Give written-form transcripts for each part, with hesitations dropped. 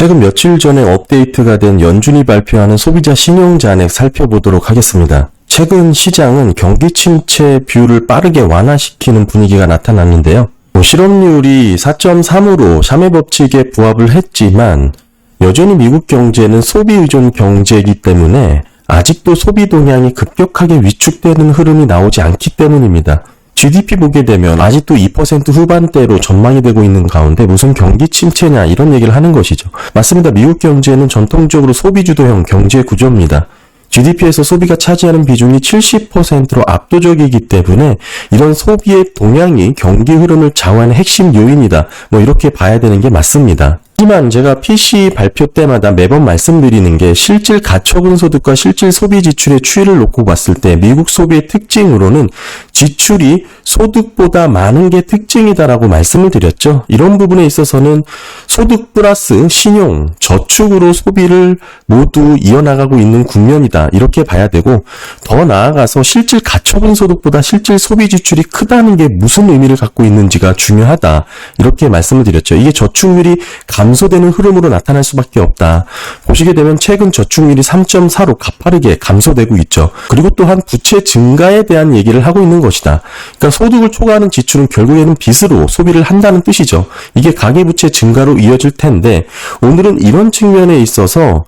최근 며칠 전에 업데이트가 된 연준이 발표하는 소비자 신용잔액 살펴보도록 하겠습니다. 최근 시장은 경기 침체 뷰를 빠르게 완화시키는 분위기가 나타났는데요. 실업률이 4.3으로 샤메 법칙에 부합을 했지만 여전히 미국 경제는 소비 의존 경제이기 때문에 아직도 소비 동향이 급격하게 위축되는 흐름이 나오지 않기 때문입니다. GDP 보게 되면 아직도 2% 후반대로 전망이 되고 있는 가운데 무슨 경기 침체냐 이런 얘기를 하는 것이죠. 맞습니다. 미국 경제는 전통적으로 소비주도형 경제 구조입니다. GDP에서 소비가 차지하는 비중이 70%로 압도적이기 때문에 이런 소비의 동향이 경기 흐름을 좌우하는 핵심 요인이다. 이렇게 봐야 되는 게 맞습니다. 하지만 제가 PC 발표 때마다 매번 말씀드리는 게 실질 가처분 소득과 실질 소비 지출의 추이를 놓고 봤을 때 미국 소비의 특징으로는 지출이 소득보다 많은 게 특징이다라고 말씀을 드렸죠. 이런 부분에 있어서는 소득 플러스 신용, 저축으로 소비를 모두 이어나가고 있는 국면이다. 이렇게 봐야 되고 더 나아가서 실질 가처분 소득보다 실질 소비 지출이 크다는 게 무슨 의미를 갖고 있는지가 중요하다. 이렇게 말씀을 드렸죠. 이게 저축률이 감소되는 흐름으로 나타날 수밖에 없다. 보시게 되면 최근 저축률이 3.4로 가파르게 감소되고 있죠. 그리고 또한 부채 증가에 대한 얘기를 하고 있는 것이다. 그러니까 소득을 초과하는 지출은 결국에는 빚으로 소비를 한다는 뜻이죠. 이게 가계부채 증가로 이어질 텐데 오늘은 이런 측면에 있어서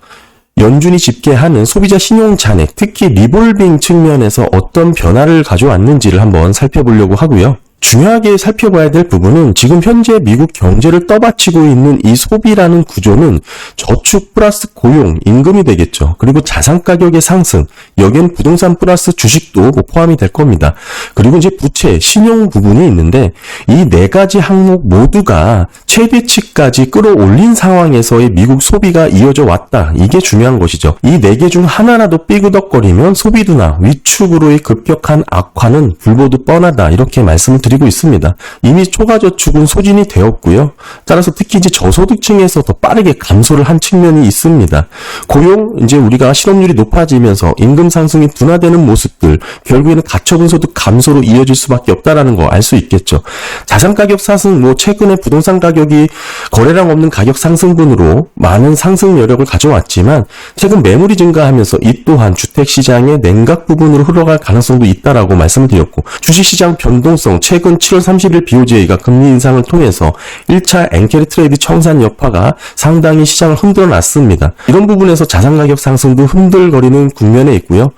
연준이 집계하는 소비자 신용 잔액, 특히 리볼빙 측면에서 어떤 변화를 가져왔는지를 한번 살펴보려고 하고요. 중요하게 살펴봐야 될 부분은 지금 현재 미국 경제를 떠받치고 있는 이 소비라는 구조는 저축 플러스 고용, 임금이 되겠죠. 그리고 자산 가격의 상승, 여기엔 부동산 플러스 주식도 포함이 될 겁니다. 그리고 이제 부채, 신용 부분이 있는데 이 네 가지 항목 모두가 최대치까지 끌어올린 상황에서의 미국 소비가 이어져 왔다. 이게 중요한 것이죠. 이 네 개 중 하나라도 삐그덕거리면 소비 둔화, 위축으로의 급격한 악화는 불보듯 뻔하다. 이렇게 말씀을 드리고 있습니다. 이미 초과저축은 소진이 되었고요. 따라서 특히 이제 저소득층에서 더 빠르게 감소를 한 측면이 있습니다. 고용, 이제 우리가 실업률이 높아지면서 임금 상승이 둔화되는 모습들, 결국에는 가처분 소득 감소로 이어질 수밖에 없다라는 거 알 수 있겠죠. 자산 가격 상승, 최근에 부동산 가격이 거래량 없는 가격 상승분으로 많은 상승 여력을 가져왔지만 최근 매물이 증가하면서 이 또한 주택 시장의 냉각 부분으로 흘러갈 가능성도 있다라고 말씀을 드렸고 주식시장 변동성, 최근 7월 30일 BOJ가 금리 인상을 통해서 1차 엔캐리 트레이드 청산 여파가 상당히 시장을 흔들어 놨습니다. 이런 부분에서 자산 가격 상승도 흔들거리는 국면에 있고요.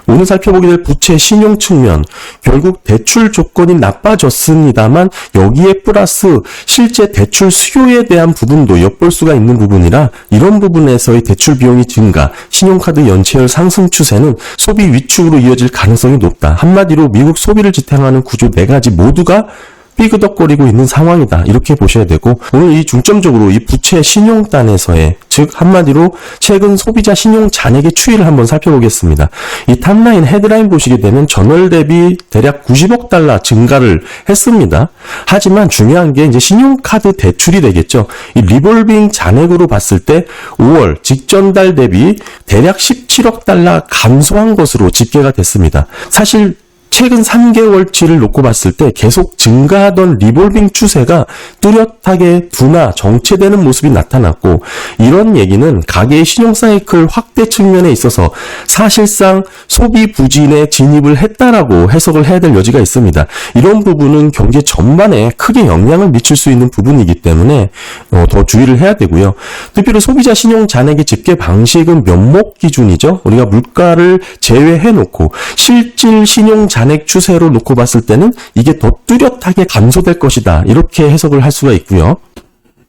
오늘 살펴보게 될 부채 신용 측면, 결국 대출 조건이 나빠졌습니다만 여기에 플러스 실제 대출 수요에 대한 부분도 엿볼 수가 있는 부분이라 이런 부분에서의 대출 비용이 증가, 신용카드 연체율 상승 추세는 소비 위축으로 이어질 가능성이 높다. 한마디로 미국 소비를 지탱하는 구조 네 가지 모두가 삐그덕거리고 있는 상황이다. 이렇게 보셔야 되고 오늘 이 중점적으로 이 부채 신용단에서의 즉 한마디로 최근 소비자 신용 잔액의 추이를 한번 살펴보겠습니다. 이 탑라인 헤드라인 보시게 되면 전월 대비 대략 90억 달러 증가를 했습니다. 하지만 중요한 게 이제 신용카드 대출이 되겠죠. 이 리볼빙 잔액으로 봤을 때 5월 직전 달 대비 대략 17억 달러 감소한 것으로 집계가 됐습니다. 사실 최근 3개월치를 놓고 봤을 때 계속 증가하던 리볼빙 추세가 뚜렷하게 둔화, 정체되는 모습이 나타났고 이런 얘기는 가계의 신용 사이클 확대 측면에 있어서 사실상 소비 부진에 진입을 했다라고 해석을 해야 될 여지가 있습니다. 이런 부분은 경제 전반에 크게 영향을 미칠 수 있는 부분이기 때문에 더 주의를 해야 되고요. 특별히 소비자 신용 잔액의 집계 방식은 면목 기준이죠. 우리가 물가를 제외해놓고 실질 신용 잔액 추세로 놓고 봤을 때는 이게 더 뚜렷하게 감소될 것이다. 이렇게 해석을 할 수가 있고요.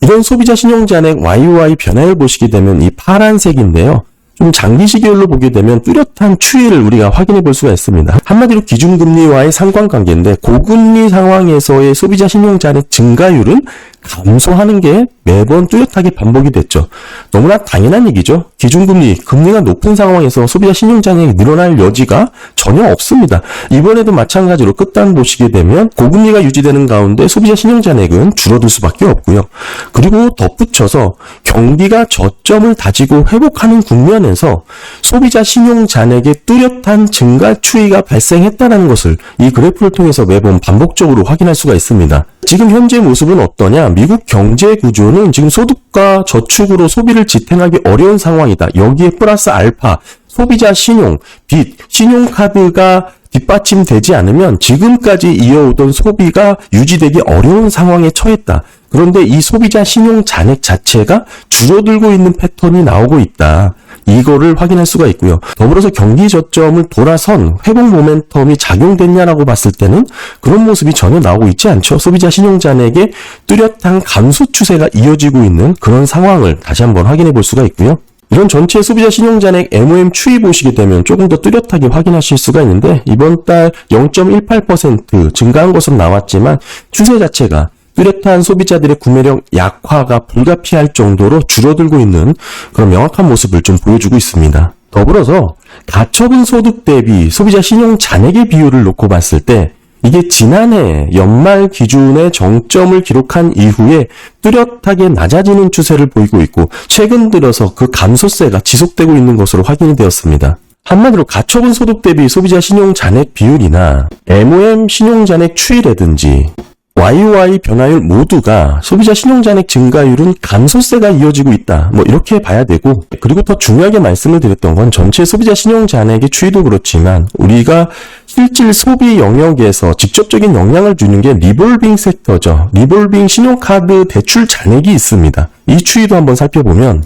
이런 소비자 신용잔액 YOY 변화를 보시게 되면 이 파란색인데요. 좀 장기 시계열로 보게 되면 뚜렷한 추이를 우리가 확인해 볼 수가 있습니다. 한마디로 기준금리와의 상관관계인데 고금리 상황에서의 소비자 신용잔액 증가율은 감소하는 게 매번 뚜렷하게 반복이 됐죠. 너무나 당연한 얘기죠. 기준금리, 금리가 높은 상황에서 소비자 신용잔액이 늘어날 여지가 전혀 없습니다. 이번에도 마찬가지로 끝단 보시게 되면 고금리가 유지되는 가운데 소비자 신용잔액은 줄어들 수밖에 없고요. 그리고 덧붙여서 경기가 저점을 다지고 회복하는 국면에서 소비자 신용잔액의 뚜렷한 증가 추이가 발생했다는 것을 이 그래프를 통해서 매번 반복적으로 확인할 수가 있습니다. 지금 현재 모습은 어떠냐? 미국 경제 구조는 지금 소득과 저축으로 소비를 지탱하기 어려운 상황이다. 여기에 플러스 알파, 소비자 신용, 빚, 신용카드가 뒷받침되지 않으면 지금까지 이어오던 소비가 유지되기 어려운 상황에 처했다. 그런데 이 소비자 신용 잔액 자체가 줄어들고 있는 패턴이 나오고 있다. 이거를 확인할 수가 있고요. 더불어서 경기 저점을 돌아선 회복 모멘텀이 작용됐냐라고 봤을 때는 그런 모습이 전혀 나오고 있지 않죠. 소비자 신용 잔액의 뚜렷한 감소 추세가 이어지고 있는 그런 상황을 다시 한번 확인해 볼 수가 있고요. 이런 전체 소비자 신용잔액 MOM 추이 보시게 되면 조금 더 뚜렷하게 확인하실 수가 있는데 이번 달 0.18% 증가한 것으로 나왔지만 추세 자체가 뚜렷한 소비자들의 구매력 약화가 불가피할 정도로 줄어들고 있는 그런 명확한 모습을 좀 보여주고 있습니다. 더불어서 가처분 소득 대비 소비자 신용 잔액의 비율을 놓고 봤을 때 이게 지난해 연말 기준의 정점을 기록한 이후에 뚜렷하게 낮아지는 추세를 보이고 있고 최근 들어서 그 감소세가 지속되고 있는 것으로 확인이 되었습니다. 한마디로 가처분 소득 대비 소비자 신용 잔액 비율이나 MOM 신용 잔액 추이라든지 YOY 변화율 모두가 소비자 신용잔액 증가율은 감소세가 이어지고 있다. 이렇게 봐야 되고, 그리고 더 중요하게 말씀을 드렸던 건 전체 소비자 신용잔액의 추이도 그렇지만 우리가 실질 소비 영역에서 직접적인 영향을 주는 게 리볼빙 섹터죠. 리볼빙 신용카드 대출 잔액이 있습니다. 이 추이도 한번 살펴보면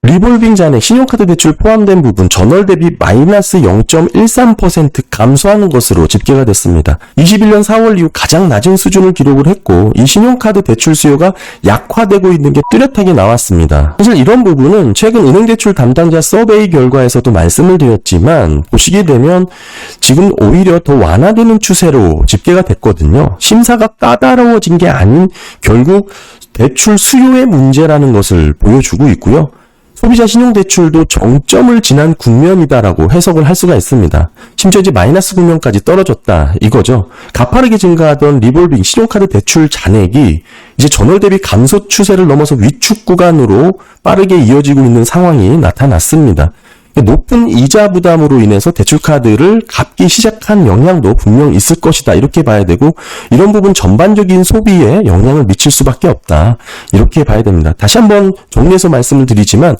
리볼빙 잔액, 신용카드 대출 포함된 부분 전월 대비 마이너스 0.13% 감소하는 것으로 집계가 됐습니다. 21년 4월 이후 가장 낮은 수준을 기록을 했고 이 신용카드 대출 수요가 약화되고 있는 게 뚜렷하게 나왔습니다. 사실 이런 부분은 최근 은행대출 담당자 서베이 결과에서도 말씀을 드렸지만 보시게 되면 지금 오히려 더 완화되는 추세로 집계가 됐거든요. 심사가 까다로워진 게 아닌 결국 대출 수요의 문제라는 것을 보여주고 있고요. 소비자 신용대출도 정점을 지난 국면이다라고 해석을 할 수가 있습니다. 심지어 이제 마이너스 국면까지 떨어졌다 이거죠. 가파르게 증가하던 리볼빙 신용카드 대출 잔액이 이제 전월 대비 감소 추세를 넘어서 위축 구간으로 빠르게 이어지고 있는 상황이 나타났습니다. 높은 이자 부담으로 인해서 대출카드를 갚기 시작한 영향도 분명 있을 것이다. 이렇게 봐야 되고 이런 부분 전반적인 소비에 영향을 미칠 수밖에 없다. 이렇게 봐야 됩니다. 다시 한번 정리해서 말씀을 드리지만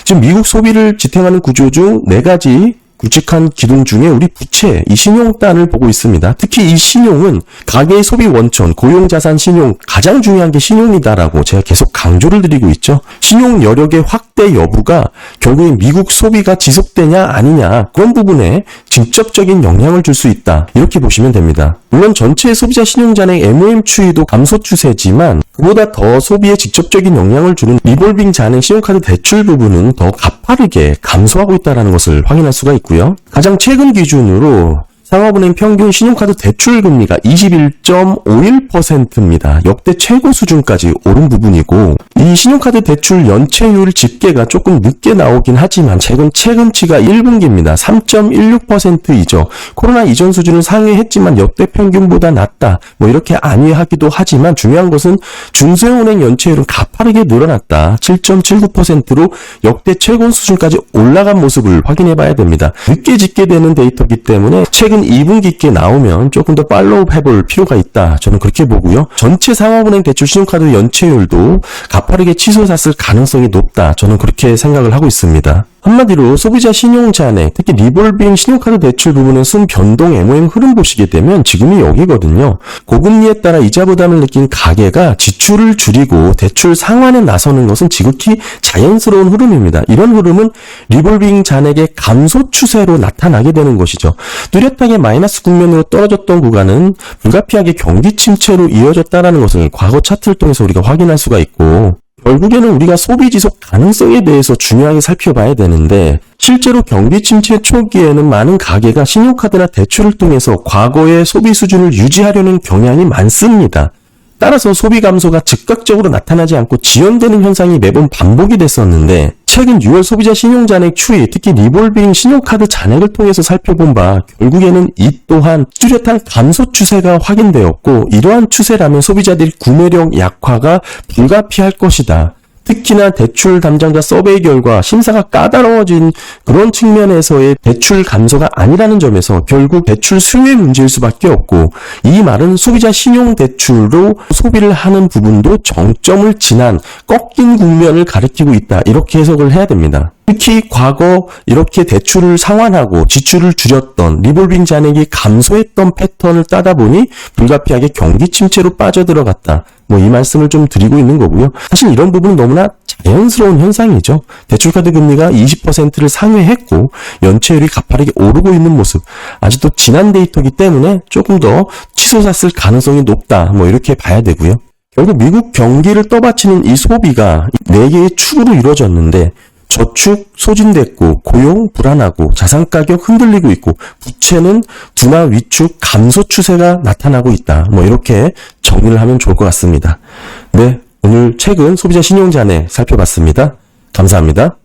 지금 미국 소비를 지탱하는 구조 중 4가지 굵직한 기둥 중에 우리 부채, 이 신용단을 보고 있습니다. 특히 이 신용은 가계의 소비 원천, 고용자산 신용, 가장 중요한 게 신용이다라고 제가 계속 강조를 드리고 있죠. 신용 여력의 확대 여부가 결국에 미국 소비가 지속되냐 아니냐 그런 부분에 직접적인 영향을 줄 수 있다. 이렇게 보시면 됩니다. 물론 전체 소비자 신용잔액 MOM 추이도 감소 추세지만 그보다 더 소비에 직접적인 영향을 주는 리볼빙 잔액 신용카드 대출 부분은 더 가파르게 감소하고 있다는 것을 확인할 수가 있고요. 가장 최근 기준으로 상업은행 평균 신용카드 대출 금리가 21.51%입니다. 역대 최고 수준까지 오른 부분이고 이 신용카드 대출 연체율 집계가 조금 늦게 나오긴 하지만 최근치가 1분기입니다. 3.16%이죠. 코로나 이전 수준을 상회했지만 역대 평균보다 낮다. 이렇게 안위하기도 하지만 중요한 것은 중소형은행 연체율은 가파르게 늘어났다. 7.79%로 역대 최고 수준까지 올라간 모습을 확인해 봐야 됩니다. 늦게 집계되는 데이터이기 때문에 최근 2분기께 나오면 조금 더 팔로우 해볼 필요가 있다. 저는 그렇게 보고요. 전체 상업은행 대출 신용카드 연체율도 가파르게 치솟았을 가능성이 높다. 저는 그렇게 생각을 하고 있습니다. 한마디로 소비자 신용잔액, 특히 리볼빙 신용카드 대출 부분의 순변동 MOM 흐름 보시게 되면 지금이 여기거든요. 고금리에 따라 이자 부담을 느낀 가계가 지출을 줄이고 대출 상환에 나서는 것은 지극히 자연스러운 흐름입니다. 이런 흐름은 리볼빙 잔액의 감소 추세로 나타나게 되는 것이죠. 뚜렷하게 마이너스 국면으로 떨어졌던 구간은 불가피하게 경기 침체로 이어졌다는 것을 과거 차트를 통해서 우리가 확인할 수가 있고 결국에는 우리가 소비 지속 가능성에 대해서 중요하게 살펴봐야 되는데 실제로 경기 침체 초기에는 많은 가계가 신용카드나 대출을 통해서 과거의 소비 수준을 유지하려는 경향이 많습니다. 따라서 소비 감소가 즉각적으로 나타나지 않고 지연되는 현상이 매번 반복이 됐었는데 최근 6월 소비자 신용잔액 추이, 특히 리볼빙 신용카드 잔액을 통해서 살펴본 바 결국에는 이 또한 뚜렷한 감소 추세가 확인되었고 이러한 추세라면 소비자들의 구매력 약화가 불가피할 것이다. 특히나 대출 담당자 서베이 결과 심사가 까다로워진 그런 측면에서의 대출 감소가 아니라는 점에서 결국 대출 수요의 문제일 수밖에 없고, 이 말은 소비자 신용 대출로 소비를 하는 부분도 정점을 지난 꺾인 국면을 가리키고 있다, 이렇게 해석을 해야 됩니다. 특히 과거 이렇게 대출을 상환하고 지출을 줄였던 리볼빙 잔액이 감소했던 패턴을 따다 보니 불가피하게 경기 침체로 빠져들어갔다, 뭐 이 말씀을 좀 드리고 있는 거고요. 사실 이런 부분은 너무나 자연스러운 현상이죠. 대출카드 금리가 20%를 상회했고 연체율이 가파르게 오르고 있는 모습, 아직도 지난 데이터이기 때문에 조금 더 치솟았을 가능성이 높다, 뭐 이렇게 봐야 되고요. 결국 미국 경기를 떠받치는 이 소비가 4개의 축으로 이루어졌는데, 저축 소진됐고, 고용 불안하고, 자산 가격 흔들리고 있고, 부채는 둔화 위축 감소 추세가 나타나고 있다, 뭐 이렇게 정리를 하면 좋을 것 같습니다. 네, 오늘 최근 소비자 신용 잔액 살펴봤습니다. 감사합니다.